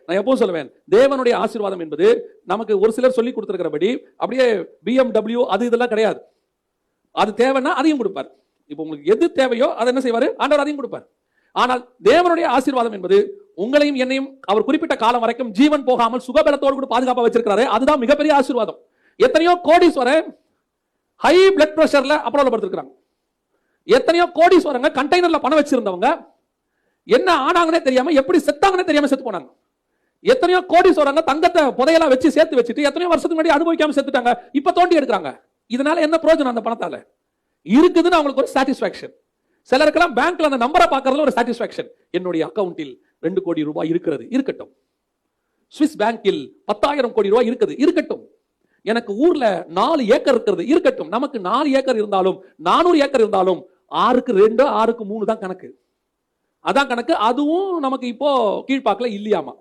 நான் எப்பவும் சொல்லுவேன், தேவனுடைய ஆசீர்வாதம் என்பது நமக்கு ஒரு சிலர் சொல்லி கொடுத்திருக்கிறபடி அப்படியே BMW அது இதெல்லாம் கிடையாது. அது தேவைன்னா அதையும் கொடுப்பார். இப்போ உங்களுக்கு எது தேவையோ அதை என்ன செய்வாரு? ஆண்டவர் அதையும் கொடுப்பார். ஆனால் தேவனுடைய ஆசீர்வாதம் என்பது உங்களையும் என்னையும் அவர் குறிப்பிட்ட காலம் வரைக்கும் ஜீவன் போகாமல் சுகபலத்தோடு கூட பாதுகாப்பா வச்சிருக்கிறாரு. அதுதான் மிகப்பெரிய ஆசீர்வாதம். எத்தனையோ கோடீஸ்வரன் ஹை பிளட் பிரஷர்ல அப்புறப்படுத்திருக்காங்க. எத்தனையோ கோடீஸ்வரங்க கண்டெய்னர்ல பணம் வச்சிருந்தவங்க என்ன ஆனாங்கன்னே தெரியாம எப்படி செத்தாங்கன்னே தெரியாம செத்து போனாங்க. எத்தனையோ கோடீஸ்வரங்க தங்கத்தை புதையலா வச்சு சேர்த்து வச்சுட்டு எத்தனையோ வருஷத்துக்கு முன்னாடி அனுபவிக்காம செத்துட்டாங்க. இப்ப தோண்டி எடுக்கிறாங்க. இதனால என்ன பிரயோஜனம்? அந்த பணத்தால இருக்குதுன்னு அவங்களுக்கு ஒரு சாட்டிஸ்பாக்சன். சிலருக்கெல்லாம் பேங்க்ல அந்த நம்பரை பார்க்கறதுல ஒரு சாட்டிஸ்பாக்சன். என்னுடைய அக்கவுண்டில் 2 கோடி ரூபாய் இருக்கிறது, இருக்கட்டும். சுவிஸ் பேங்கில் 10,000 கோடி ரூபாய் இருக்குது, இருக்கட்டும். எனக்கு ஊர்ல 4 ஏக்கர் இருக்கிறது, இருக்கட்டும். நமக்கு 4 ஏக்கர் இருந்தாலும் 400 ஏக்கர் இருந்தாலும் 6க்கு 2 6க்கு 3 தான் கணக்கு. அதான் கணக்கு. அதுவும் நமக்கு இப்போ கீழ்பாக்கல இல்லையாமா.